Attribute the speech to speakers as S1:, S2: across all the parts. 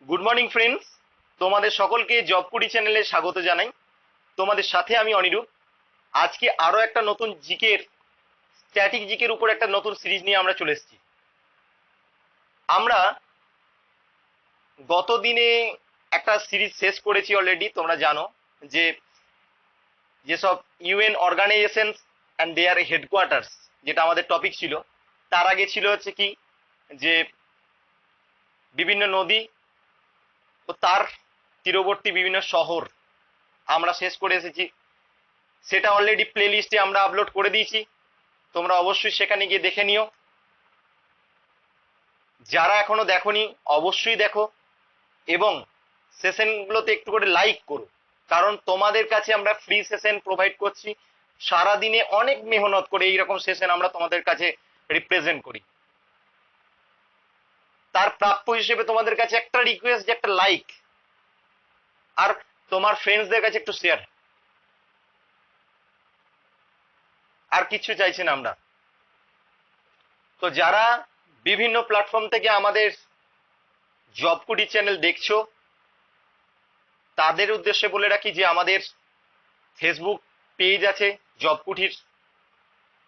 S1: Good morning friends, তোমাদের সকলকে জবকুডি চ্যানেলে স্বাগত জানাই। তোমাদের সাথে আমি অনিরূপ। আজকে আরো একটা নতুন জিকের স্ট্যাটিক জিকের উপর একটা নতুন সিরিজ নিয়ে আমরা চলে এসেছি। আমরা গত দিনে একটা সিরিজ শেষ করেছি অলরেডি। তোমরা জানো যে যেসব UN organisation and their headquarters, যেটা আমাদের টপিক ছিল। তার আগে ছিল হচ্ছে কি যে বিভিন্ন নদী ও তার তীরবর্তী বিভিন্ন শহর আমরা শেষ করে এসেছি। সেটা অলরেডি প্লে লিস্টে আমরা আপলোড করে দিয়েছি, তোমরা অবশ্যই সেখানে গিয়ে দেখে নিও। যারা এখনো দেখোনি অবশ্যই দেখো এবং সেশনগুলোতে একটু করে লাইক করো, কারণ তোমাদের কাছে আমরা ফ্রি সেশন প্রোভাইড করছি। সারাদিনে অনেক মেহনত করে এইরকম সেশন আমরা তোমাদের কাছে রিপ্রেজেন্ট করি। তার প্রাপ্য হিসেবে তোমাদের কাছে একটা রিকোয়েস্ট যে একটা লাইক আর তোমার ফ্রেন্ডসদের কাছে একটু শেয়ার, আর কিছু চাইছি না আমরা। তো যারা বিভিন্ন প্ল্যাটফর্ম থেকে আমাদের জবকুডি চ্যানেল দেখছো, তাদের উদ্দেশ্যে বলে রাখি যে আমাদের ফেসবুক পেজ আছে জবকুটির,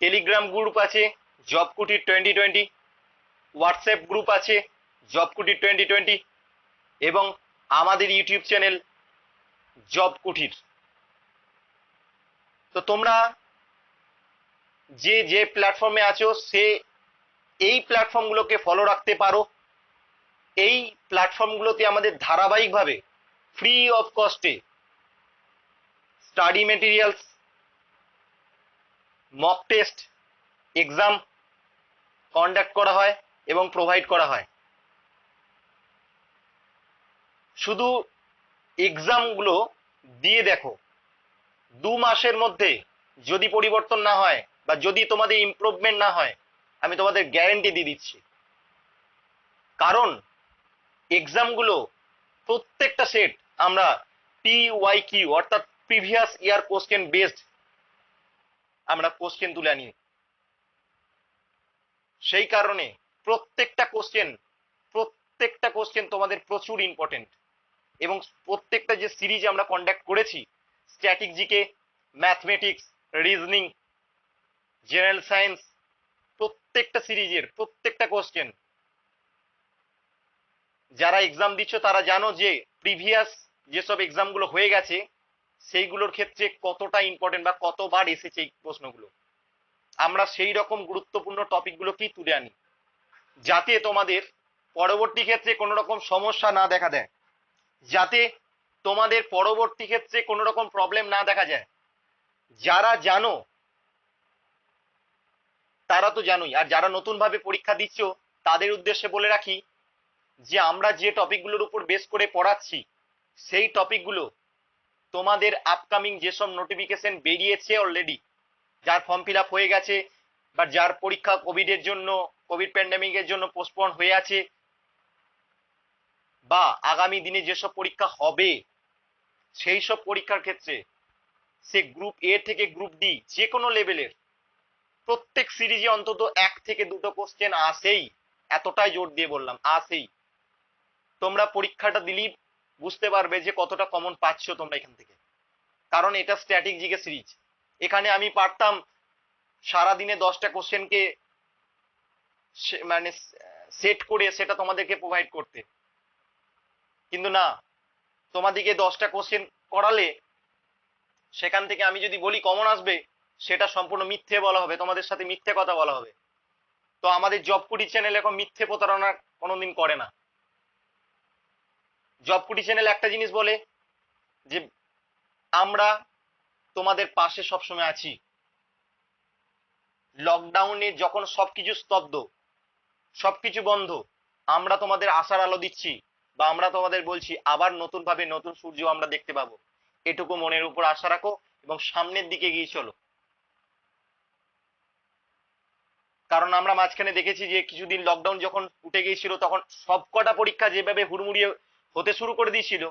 S1: টেলিগ্রাম গ্রুপ আছে জবকুটির 2020, হোয়াটসঅ্যাপ গ্রুপ আছে জবকুটির 2020 এবং আমাদের ইউটিউব চ্যানেল জবকুটির। তো তোমরা যে যে প্ল্যাটফর্মে আছো সে এই প্ল্যাটফর্মগুলোকে ফলো রাখতে পারো। এই প্ল্যাটফর্মগুলোতে আমাদের ধারাবাহিকভাবে ফ্রি অফ কস্টে study materials, mock test, exam conduct করা হয় এবং প্রোভাইড করা হয়। শুধু এক্সামগুলো দিয়ে দেখো, 2 মাসের মধ্যে যদি পরিবর্তন না হয় বা যদি তোমাদের ইমপ্রুভমেন্ট না হয়, আমি তোমাদের গ্যারেন্টি দিয়ে দিচ্ছি। কারণ এক্সামগুলো প্রত্যেকটা সেট আমরা PYQ অর্থাৎ প্রিভিয়াস ইয়ার কোশ্চেন বেসড আমরা কোশ্চেন তুলে আনি। সেই কারণে প্রত্যেকটা কোশ্চেন তোমাদের প্রচুর ইম্পর্টেন্ট। এবং প্রত্যেকটা যে সিরিজ আমরা কন্ডাক্ট করেছি, static GK, mathematics, reasoning, general science, প্রত্যেকটা সিরিজের প্রত্যেকটা কোশ্চেন যারা এক্সাম দিচ্ছ তারা জানো যে প্রিভিয়াস যেসব এক্সামগুলো হয়ে গেছে সেইগুলোর ক্ষেত্রে কতটা ইম্পর্টেন্ট বা কতবার এসেছে এই প্রশ্নগুলো। আমরা সেই রকম গুরুত্বপূর্ণ টপিকগুলোকেই তুলে আনি যাতে তোমাদের পরবর্তী ক্ষেত্রে কোনো রকম সমস্যা না দেখা দেয়, যাতে তোমাদের পরবর্তী ক্ষেত্রে কোনো রকম প্রবলেম না দেখা যায়। যারা জানো তারা তো জানোই, আর যারা নতুন ভাবে পরীক্ষা দিচ্ছ তাদের উদ্দেশ্যে বলে রাখি যে আমরা যে টপিকগুলোর উপর বেস করে পড়াচ্ছি সেই টপিকগুলো তোমাদের আপকামিং যেসব নোটিফিকেশন বেরিয়েছে অলরেডি, যার ফর্ম ফিল আপ হয়ে গেছে বা যার পরীক্ষা কোভিডের জন্য, কোভিড প্যান্ডেমিকের জন্য পোস্টপোন হয়ে আছে, বা আগামী দিনে যেসব পরীক্ষা হবে সেই সব পরীক্ষার ক্ষেত্রে সে গ্রুপ এ থেকে গ্রুপ ডি যে কোনো লেভেলের প্রত্যেক সিরিজে অন্তত 1 থেকে 2টো কোশ্চেন আসেই। এতটাই জোর দিয়ে বললাম, আসেই। তোমরা পরীক্ষাটা দিলেই বুঝতে পারবে যে কতটা কমন পাচ্ছ তোমরা এখান থেকে। কারণ এটা স্ট্যাটিক জিকে সিরিজ। এখানে আমি পারতাম সারাদিনে 10টা কোশ্চেনকে মানে সেট করে সেটা তোমাদেরকে প্রোভাইড করতে, কিন্তু না, তোমাদেরকে 10টা কোশ্চেন করালে সেখান থেকে আমি যদি বলি কমন আসবে, সেটা সম্পূর্ণ মিথ্যে বলা হবে, তোমাদের সাথে মিথ্যে কথা বলা হবে। তো আমাদের জবকুডি চ্যানেল এখন মিথ্যে প্রতারণা কোনোদিন করে না। জবকুডি চ্যানেল একটা জিনিস বলে যে আমরা তোমাদের পাশে সবসময় আছি। লকডাউনে যখন সবকিছু স্তব্ধ, সবকিছু বন্ধ, আমরা তোমাদের আশার আলো দিচ্ছি বা আমরা তোমাদের বলছি আবার নতুন ভাবে নতুন সূর্য আমরা দেখতে পাবো। এটুকু মনের উপর আশা রাখো এবং সামনের দিকে গিয়ে চলো। কারণ আমরা মাঝখানে দেখেছি যে কিছুদিন লকডাউন যখন উঠে গিয়েছিল তখন সবকটা পরীক্ষা যেভাবে হুড়মুড়িয়ে হতে শুরু করে দিয়েছিল,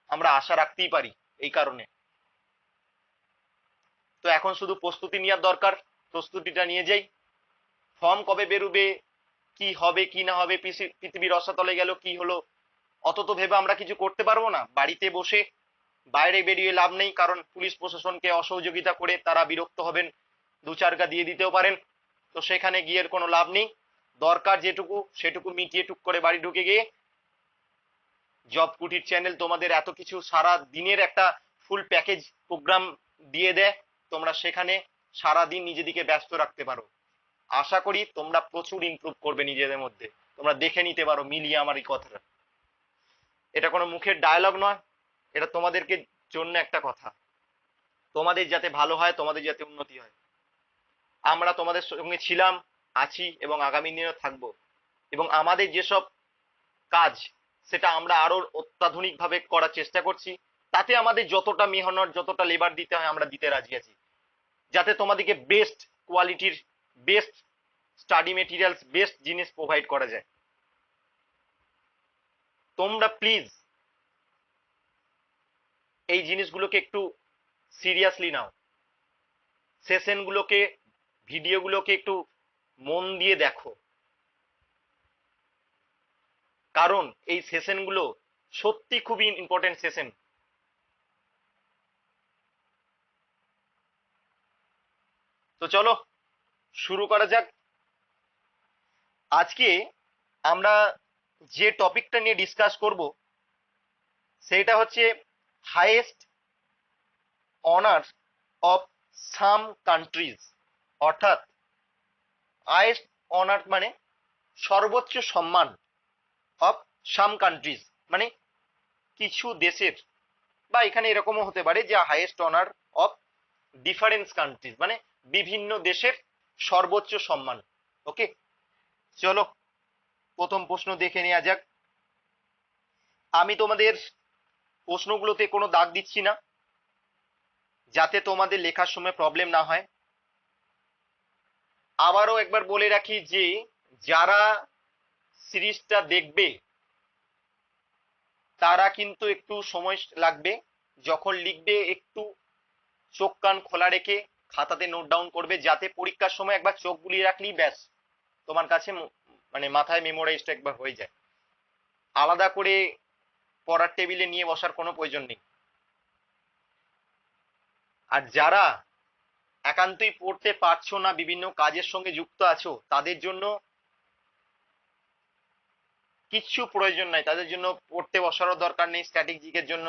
S1: আমরা আশা রাখতেই পারি এই কারণে। তো এখন শুধু প্রস্তুতি নেওয়ার দরকার, প্রস্তুতিটা নিয়ে যাই। ফর্ম কবে বেরোবে, কি হবে কি না হবে, পৃথিবীর রসাতলে গেল কি হলো, অত তো ভেবে আমরা কিছু করতে পারবো না। বাড়িতে বসে বাইরে বেরিয়ে লাভ নেই, কারণ পুলিশ প্রশাসনকে অসহযোগিতা করে তারা বিরক্ত হবেন, দু চারকা দিয়ে দিতেও পারেন। তো সেখানে গিয়ে কোনো লাভ নেই। দরকার যেটুকু সেটুকু মিটিয়ে টুক করে বাড়ি ঢুকে গিয়ে জব কুটির চ্যানেল তোমাদের এত কিছু সারা দিনের একটা ফুল প্যাকেজ প্রোগ্রাম দিয়ে দেয়, তোমরা সেখানে সারা দিন নিজেদিকে ব্যস্ত রাখতে পারো। আশা করি তোমরা প্রচুর ইমপ্রুভ করবে নিজেদের মধ্যে। তোমরা দেখে নিতে পারো মিলিয়ে আমার এই কথাটা। এটা কোনো মুখের ডায়লগ নয়, এটা তোমাদেরকে জন্য একটা কথা। তোমাদের যাতে ভালো হয়, তোমাদের যাতে উন্নতি হয়। আমরা তোমাদের সঙ্গে ছিলাম, আছি এবং আগামী দিনেও থাকবো। এবং আমাদের যেসব কাজ সেটা আমরা আরো অত্যাধুনিক ভাবে করার চেষ্টা করছি। তাতে আমাদের যতটা মেহনত, যতটা লেবার দিতে হয় আমরা দিতে রাজি আছি, যাতে তোমাদেরকে বেস্ট কোয়ালিটির, বেস্ট স্টাডি মেটেরিয়ালস, বেস্ট জিনিস প্রোভাইড করা যায়। তোমরা প্লিজ এই জিনিসগুলোকে একটু সিরিয়াসলি নাও। সেশনগুলোকে, ভিডিওগুলোকে একটু মন দিয়ে দেখো, কারণ এই সেশনগুলো সত্যি খুবই ইম্পর্টেন্ট সেশন। তো চলো শুরু করা যাক। আজকে আমরা যে টপিকটা নিয়ে ডিসকাস করব সেটা হচ্ছে highest honour of some countries. অর্থাৎ হাইয়েস্ট অনার মানে সর্বোচ্চ সম্মান, অফ সাম কান্ট্রিজ মানে কিছু দেশের, বা এখানে এরকমও হতে পারে যে highest honour of difference countries মানে বিভিন্ন দেশের সর্বোচ্চ সম্মান। ওকে, চলো প্রথম প্রশ্ন দেখে নেওয়া যাক। আমি তোমাদের প্রশ্নগুলোতে কোনো দাগ দিচ্ছি না, যাতে তোমাদের লেখার সময় প্রবলেম না হয়। আবারও একবার বলে রাখি যে যারা সিরিজটা দেখবে তারা কিন্তু একটু সময় লাগবে, যখন লিখবে একটু চোখ কান খোলা রেখে খাতাতে নোট ডাউন করবে, যাতে পরীক্ষার সময় একবার চোখ বুলিয়ে রাখলেই ব্যাস তোমার কাছে মানে মাথায় মেমোরাইজটা একবার হয়ে যায়। আলাদা করে পড়ার টেবিলে নিয়ে বসার কোনো প্রয়োজন নেই। আর যারা একান্তই পড়তে পারছো না, বিভিন্ন কাজের সঙ্গে যুক্ত আছো, তাদের জন্য কিচ্ছু প্রয়োজন নাই, তাদের জন্য পড়তে বসারও দরকার নেই। স্ট্র্যাটেজিকের জন্য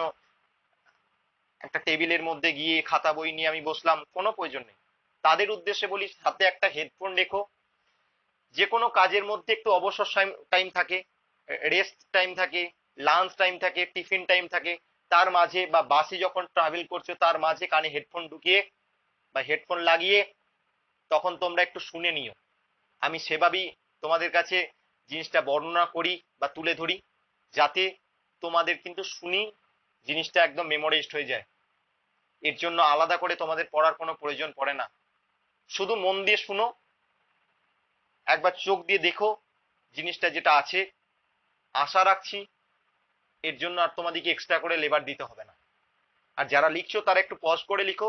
S1: একটা টেবিলের মধ্যে গিয়ে খাতা বই নিয়ে আমি বসলাম, কোনো প্রয়োজন নেই। তাদের উদ্দেশ্যে বলি, সাথে একটা হেডফোন রেখো। যে কোনো কাজের মধ্যে একটু অবসর টাইম থাকে, রেস্ট টাইম থাকে, লাঞ্চ টাইম থাকে, টিফিন টাইম থাকে, তার মাঝে বা বাসে যখন ট্রাভেল করছো তার মাঝে কানে হেডফোন ঢুকিয়ে বা হেডফোন লাগিয়ে তখন তোমরা একটু শুনে নিও। আমি সেভাবেই তোমাদের কাছে জিনিসটা বর্ণনা করি বা তুলে ধরি, যাতে তোমাদের কিন্তু শুনি জিনিসটা একদম মেমোরাইজড হয়ে যায়। এর জন্য আলাদা করে তোমাদের পড়ার কোনো প্রয়োজন পড়ে না, শুধু মন দিয়ে শুনো, একবার চোখ দিয়ে দেখো জিনিসটা যেটা আছে। আশা রাখছি এর জন্য আর তোমাদেরকে এক্সট্রা করে লেবার দিতে হবে না। আর যারা লিখছো তারা একটু পজ করে লিখো,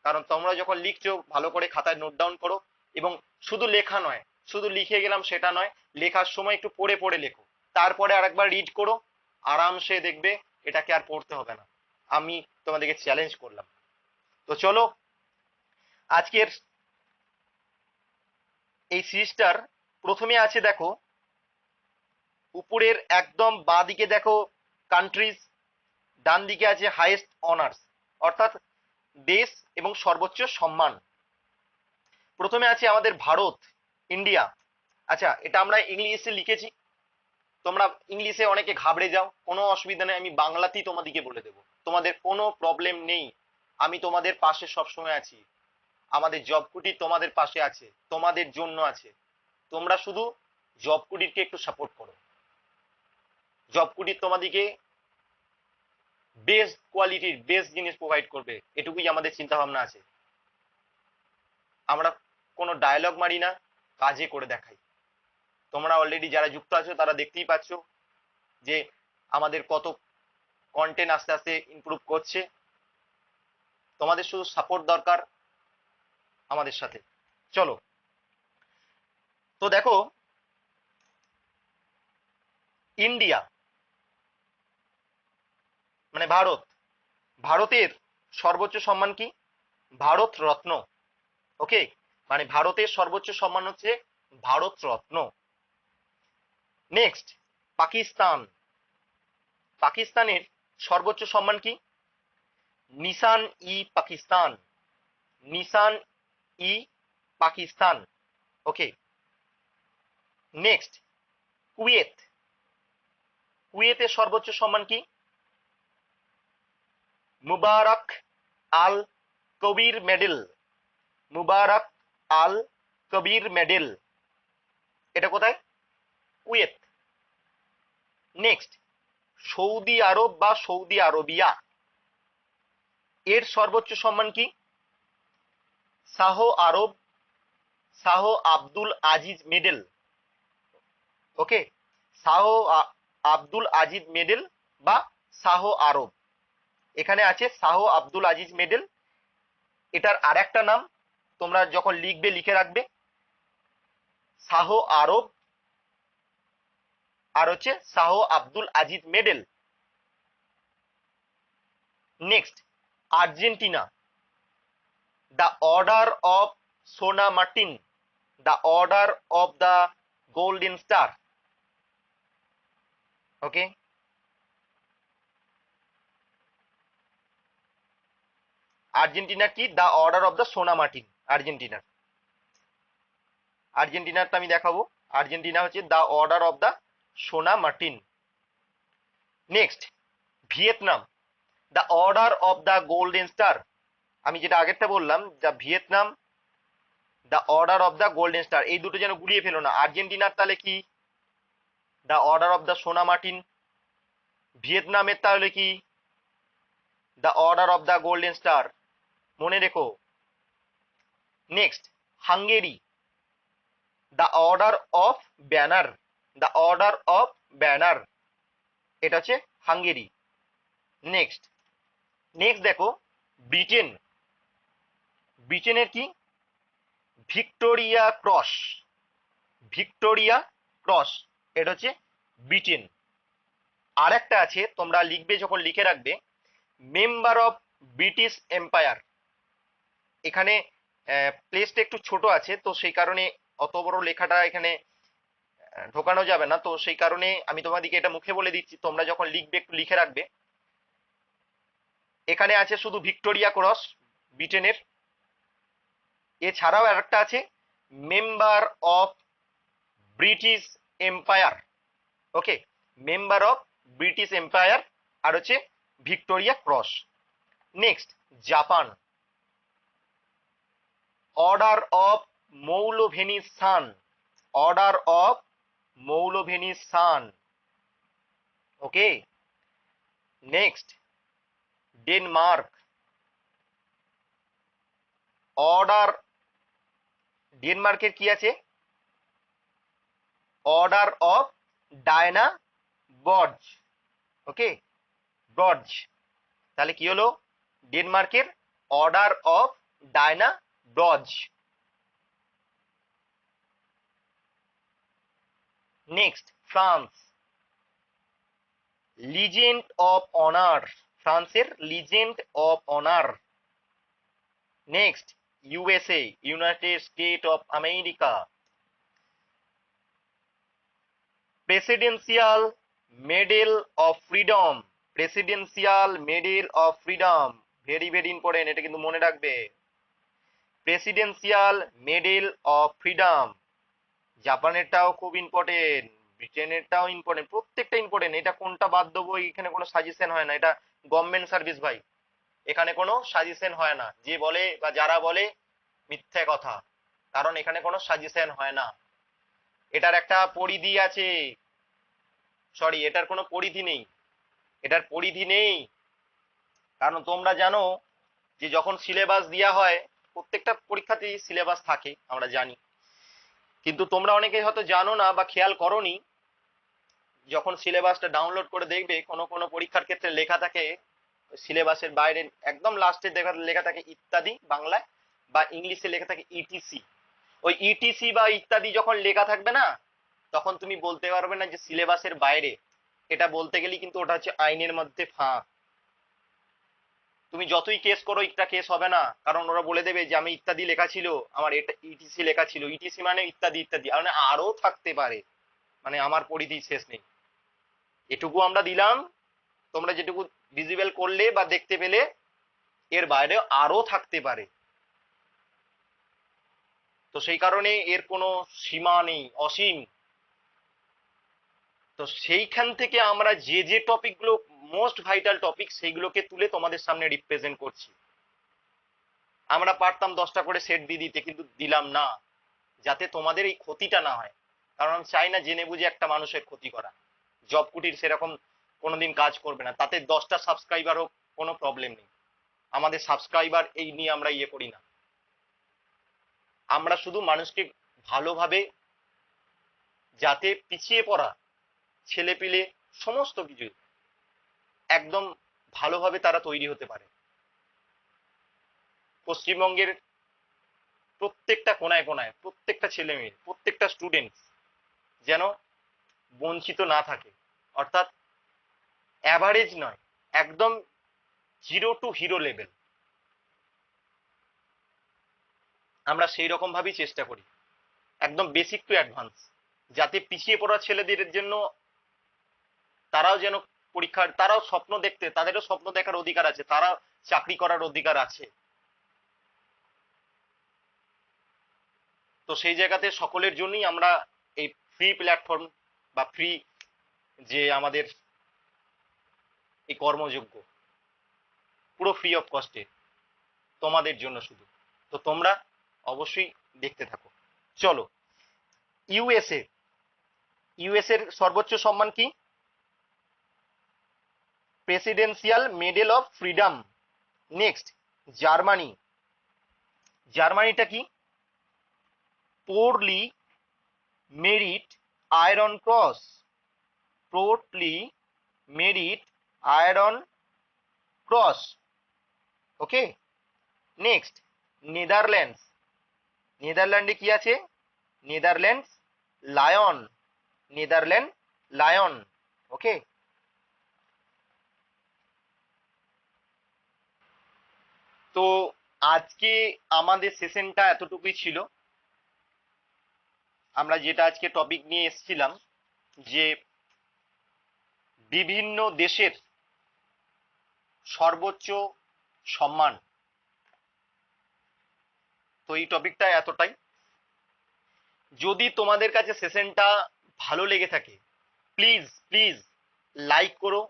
S1: কারণ তোমরা যখন লিখছো ভালো করে খাতায় নোট ডাউন করো। এবং শুধু লেখা নয়, শুধু লিখে গেলাম সেটা নয়, লেখার সময় একটু পড়ে পড়ে লেখো, তারপরে আরেকবার রিড করো, আরামসে দেখবে এটাকে আর পড়তে হবে না। আমি তোমাদেরকে চ্যালেঞ্জ করলাম। তো চলো আজকের এই সিরিজটার প্রথমে আছে, দেখো উপরের একদম বাঁ দিকে দেখো কান্ট্রিজ, ডান দিকে আছে হাইয়েস্ট অনার্স, অর্থাৎ দেশ এবং সর্বোচ্চ সম্মান। প্রথমে আছে আমাদের ভারত, ইন্ডিয়া। আচ্ছা, এটা আমরা ইংলিশে লিখেছি, তোমরা ইংলিশে অনেকে ঘাবড়ে যাও, কোনো অসুবিধা নেই, আমি বাংলাতেই তোমাদেরকে বলে দেবো, তোমাদের কোনো প্রবলেম নেই। আমি তোমাদের পাশে সবসময় আছি, আমাদের জব কুটির তোমাদের পাশে আছে, তোমাদের জন্য আছে। তোমরা শুধু জব কুটিরকে একটু সাপোর্ট করো। জব কুটির তোমাদেরকে বেস্ট কোয়ালিটির বেস্ট জিনিস প্রোভাইড করবে, এটুকুই আমাদের চিন্তা ভাবনা আছে। আমরা কোনো ডায়লগ মারি না, কাজে করে দেখাই। তোমরা অলরেডি যারা যুক্ত আছো তারা দেখতেই পাচ্ছ যে আমাদের কত কন্টেন্ট আস্তে আস্তে ইমপ্রুভ করছে। তোমাদের শুধু সাপোর্ট দরকার আমাদের সাথে। চলো, তো দেখো ইন্ডিয়া, মানে ভারত, ভারতের সর্বোচ্চ সম্মান কি? ভারত রত্ন। ওকে, মানে ভারতের সর্বোচ্চ সম্মান হচ্ছে ভারত রত্ন। নেক্সট, পাকিস্তান। পাকিস্তানের সর্বোচ্চ সম্মান কি? নিশান ই পাকিস্তান। নিশান ই পাকিস্তান। ওকে, নেক্সট, কুয়েত। কুয়েতের সর্বোচ্চ সম্মান কি? মুবারক আল কবির মেডেল। মুবারক আল কবির মেডেল। এটা কোথায়? কুয়েত। নেক্সট, সৌদি আরব বা সৌদি আরবিয়া, এর সর্বোচ্চ সম্মান কি? শাহ আরব, শাহ আব্দুল আজিজ মেডেল। ওকে, শাহ আব্দুল আজিজ মেডেল বা শাহ আরব। এখানে আছে শাহ আব্দুল আজিজ মেডেল। এটার আরেকটা নাম তোমরা যখন লিখবে লিখে রাখবে, শাহ আরব আর হচ্ছে Shah Abdul Aziz medal. Next, Argentina. The order of San Martin, the order of the golden star. Okay, Argentina কি? The order of the San Martin. আর্জেন্টিনার, আর্জেন্টিনারটা আমি দেখাবো। আর্জেন্টিনা হচ্ছে the order of the San Martin. Next, Vietnam. The order of the golden star. আমি যেটা আগেরটা বললাম, যা Vietnam the order of the golden star, এই দুটো যেন গুলিয়ে ফেলো না। আর্জেন্টিনার তাহলে কি? The order of the San Martin. ভিয়েতনামের তাহলে কি? The order of the golden star. মনে রেখো। Next, Hungary. The order of banner. The order of banner, এটা হচ্ছে হাঙ্গেরি। নেক্সট, নেক্সট দেখো, ব্রিটেন। ব্রিটেনের কি? Victoria cross. ভিক্টোরিয়া ক্রস, এটা হচ্ছে ব্রিটেন। আর একটা আছে, তোমরা লিখবে যখন লিখে রাখবে, মেম্বার অফ ব্রিটিশ এম্পায়ার। এখানে প্লেসটা একটু ছোট আছে, তো সেই কারণে অত বড় লেখাটা এখানে ঢোকানো যাবে না, তো সেই কারণে আমি তোমাদেরকে এটা মুখে বলে দিচ্ছি, তোমরা যখন লিখবে একটু লিখে রাখবে। এখানে আছে শুধু ভিক্টোরিয়া ক্রস ব্রিটেনের। এছাড়াও আরেকটা আছে, member of British empire. Okay, member of British empire আর হচ্ছে Victoria cross. Next, Japan. Order of মৌলভেনিসান। অর্ডার অফ মৌলভেনিসান। Okay, next, Denmark. অর্ডার, ডেনমার্কের কি আছে? Order of Dannebrog. Okay, বর্জ। তাহলে কি হলো? ডেনমার্কের order of Dannebrog. Next, France. Legend of honour. ফ্রান্সের legend of honour. Next, USA, United State of America. Presidential medal of freedom. Presidential medal of freedom, very very important, এটা কিন্তু মনে রাখবে। Presidential medal of freedom. জাপানেরটাও খুব important, ব্রিটেনেরটাও important, প্রত্যেকটা important. এটা কোনটা বাদ দেবো এখানে কোনো সাজেশন হয় না, এটা গভর্নমেন্ট সার্ভিস ভাই, এখানে কোনো সাজেশন হয় না। যে বলে বা যারা বলে মিথ্যে কথা, কারণ এখানে কোনো সাজেশন হয় না। এটার একটা পরিধি আছে, সরি, এটার কোনো পরিধি নেই। এটার পরিধি নেই, কারণ তোমরা জানো যে যখন সিলেবাস দেওয়া হয়, প্রত্যেকটা পরীক্ষাতেই সিলেবাস থাকে, আমরা জানি। কিন্তু তোমরা অনেকে হয়তো জানো না বা খেয়াল করোনি, যখন সিলেবাসটা ডাউনলোড করে দেখবে কোনো কোনো পরীক্ষার ক্ষেত্রে লেখা থাকে সিলেবাসের বাইরে, একদম লাস্টে লেখা থাকে ইত্যাদি বাংলায়, বা ইংলিশে লেখা থাকে ইটিসি। ওই ইটিসি বা ইত্যাদি যখন লেখা থাকবে না, তখন তুমি বলতে পারবে না যে সিলেবাসের বাইরে। এটা বলতে গেলে কিন্তু ওটা হচ্ছে আইনের মধ্যে ফাঁক। তুমি যতই কেস করো এটা কেস হবে না, কারণ ওরা বলে দেবে যে আমি ইত্যাদি লেখা ছিল, আমার এটা ইটিসি লেখা ছিল, ইটিসি মানে ইত্যাদি ইত্যাদি, মানে আরো থাকতে পারে, মানে আমার পরিধি শেষ নেই। এটুকু আমরা দিলাম, তোমরা যেটুকু ভিজিবল করলে বা দেখতে পেলে, এর বাইরে আরো থাকতে পারে। তো সেই কারণে এর কোনো সীমা নেই, অসীম। তো সেইখান থেকে আমরা যে যে টপিকগুলো মোস্ট ভাইটাল টপিক, সেইগুলোকে তুলে তোমাদের সামনে রিপ্রেজেন্ট করছি। আমরা পারতাম 10টা করে সেট দিয়ে দিতে, কিন্তু দিলাম না, যাতে তোমাদের এই ক্ষতিটা না হয়। কারণ আমি চাই না জেনে বুঝে একটা মানুষের ক্ষতি করা। জব কুটির সেরকম কোনোদিন কাজ করবে না, তাতে 10টা সাবস্ক্রাইবার হোক, কোনো প্রবলেম নেই। আমাদের সাবস্ক্রাইবার এই নিয়ে আমরা ইয়ে করি না। আমরা শুধু মানুষকে ভালোভাবে, যাতে পিছিয়ে পড়া ছেলেপিলে সমস্ত কিছু একদম ভালোভাবে তারা তৈরি হতে পারে। পশ্চিমবঙ্গের প্রত্যেকটা কোনায় কোনায় প্রত্যেকটা ছেলে মেয়ে, প্রত্যেকটা স্টুডেন্ট যেন বঞ্চিত না থাকে, অর্থাৎ অ্যাভারেজ নয়, একদম 0 টু হিরো লেভেল। আমরা সেই রকম ভাবেই চেষ্টা করি, একদম বেসিক টু অ্যাডভান্স, যাতে পিছিয়ে পড়া ছেলেদের জন্য তারাও যেন পরীক্ষার, তারাও স্বপ্ন দেখতে, তাদেরও স্বপ্ন দেখার অধিকার আছে, তারা চাকরি করার অধিকার আছে। তো সেই জায়গাতে সকলের জন্যই আমরা এই ফ্রি প্ল্যাটফর্ম বা ফ্রি যে আমাদের এই কর্মযোগ্য, পুরো ফ্রি অফ কস্টে তোমাদের জন্য শুধু। তো তোমরা অবশ্যই দেখতে থাকো। চলো, ইউএসএ, ইউএসএ এর সর্বোচ্চ সম্মান কি? Presidential medal of freedom. Next, Germany, জার্মানিটা কি? Pour le merite iron cross, pour le merite iron cross. Okay. Next, Netherlands, নেদারল্যান্ডে কি আছে? Netherlands lion, Netherland lion. Okay. তো আজকে আমাদের সেশনটা এতটুকুই ছিল। আমরা যেটা আজকে টপিক নিয়ে এসেছিলাম, যে বিভিন্ন দেশের সর্বোচ্চ সম্মান, তো এই টপিকটা এতটাই। যদি তোমাদের কাছে সেশনটা ভালো লেগে থাকে, প্লিজ প্লিজ লাইক করো,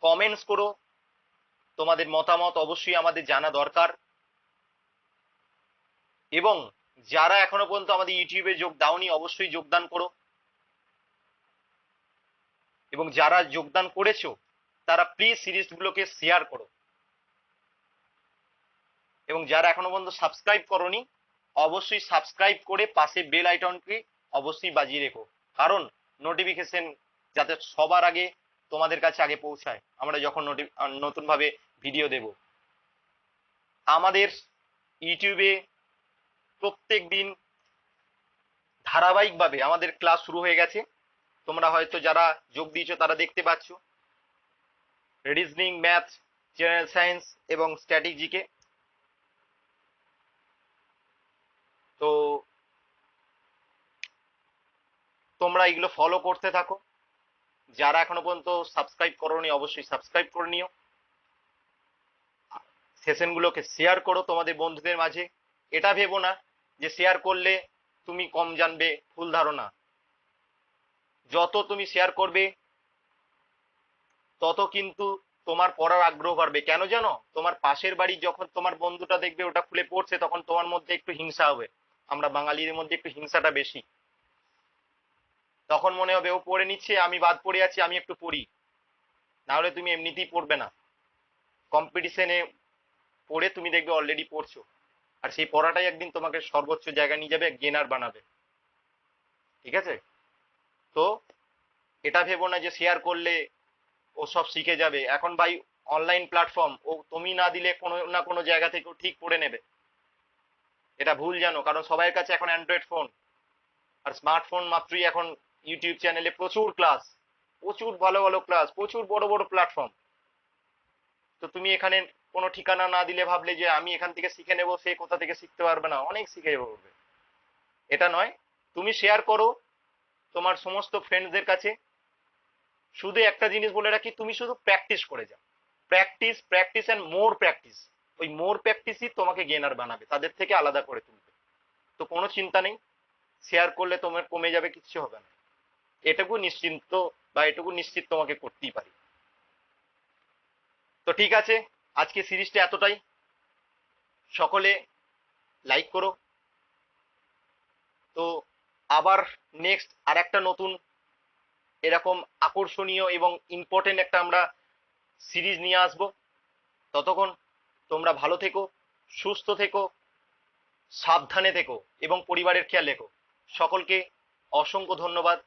S1: কমেন্টস করো, তোমাদের মতামত অবশ্যই আমাদের জানা দরকার। এবং যারা এখনো পর্যন্ত আমাদের ইউটিউবে যোগ দাওনি, অবশ্যই যোগদান করো। এবং যারা যোগদান করেছো, তারা প্লিজ সিরিজগুলোকে শেয়ার করো। এবং যারা এখনো পর্যন্ত সাবস্ক্রাইব করোনি, অবশ্যই সাবস্ক্রাইব করে পাশে বেল আইকনটি অবশ্যই বাজিয়ে রেখো, কারণ নোটিফিকেশন যাতে সবার আগে তোমাদের কাছে আগে পৌঁছায় আমরা যখন নতুন ভাবে ভিডিও দেব। আমাদের ইউটিউবে প্রত্যেক দিন ধারাবাহিকভাবে আমাদের ক্লাস শুরু হয়ে গেছে। তোমরা হয়তো যারা যোগ দিয়েছো তারা দেখতে পাচ্ছ, রিজনিং, ম্যাথ, জেনারেল সায়েন্স এবং স্ট্র্যাটেজিকে। তো তোমরা এগুলো ফলো করতে থাকো। যারা এখনো পর্যন্ত সাবস্ক্রাইব করোনি, অবশ্যই সাবস্ক্রাইব করে নিও। সেশনগুলোকে শেয়ার করো তোমাদের বন্ধুদের মাঝে। এটা ভেবো না যে শেয়ার করলে তুমি কম জানবে, ভুল ধারণা। যত তুমি শেয়ার করবে তত কিন্তু তোমার পড়ার আগ্রহ বাড়বে। কেন জানো? তোমার পাশের বাড়ি যখন তোমার বন্ধুটা দেখবে ওটা খুলে পড়ছে, তখন তোমার মধ্যে একটু হিংসা হবে। আমরা বাঙালির মধ্যে একটু হিংসাটা বেশি। তখন মনে হবে ও পড়ে নিচ্ছে, আমি বাদ পড়ে আছি, আমি একটু পড়ি। না হলে তুমি এমনিতেই পড়বে না, কম্পিটিশনে পড়ে তুমি দেখবে অলরেডি পড়ছো। আর সেই পড়াটাই একদিন তোমাকে সর্বোচ্চ জায়গায় নিয়ে যাবে, গেনার বানাবে। ঠিক আছে? তো এটা ভেবো না যে শেয়ার করলে ও সব শিখে যাবে। এখন ভাই অনলাইন প্ল্যাটফর্ম, ও তুমি না দিলে কোনো না কোনো জায়গা থেকে ও ঠিক পড়ে নেবে। এটা ভুল জানো, কারণ সবার কাছে এখন অ্যান্ড্রয়েড ফোন আর স্মার্টফোন মাত্রই এখন ইউটিউব চ্যানেলে প্রচুর ক্লাস, প্রচুর ভালো ভালো ক্লাস, প্রচুর বড় বড় প্ল্যাটফর্ম। তো তুমি এখানে কোনো ঠিকানা না দিলে ভাবলে যে আমি এখান থেকে শিখে নেবো, সে কোথা থেকে শিখতে পারবে না, অনেক শিখে যাবো। এটা নয়, তুমি শেয়ার করো তোমার সমস্ত ফ্রেন্ডসদের কাছে। শুধু একটা জিনিস বলে রাখি, তুমি শুধু প্র্যাকটিস করে যাও, practice practice and more practice. ওই মোর প্র্যাকটিসই তোমাকে গেনার বানাবে, তাদের থেকে আলাদা করে তুলবে। তো কোনো চিন্তা নেই, শেয়ার করলে তোমার কমে যাবে, কিচ্ছু হবে না। এটুকু নিশ্চিন্ত বা এটুকু নিশ্চিত তোমাকে করতেই পারি। তো ঠিক আছে, আজকে সিরিজটা এতটাই। সকলে লাইক করো। তো আবার নেক্সট আর একটা নতুন এরকম আকর্ষণীয় এবং ইম্পর্টেন্ট একটা আমরা সিরিজ নিয়ে আসবো। ততক্ষণ তোমরা ভালো থেকো, সুস্থ থেকো, সাবধানে থেকো এবং পরিবারের খেয়াল রেখো। সকলকে অসংখ্য ধন্যবাদ।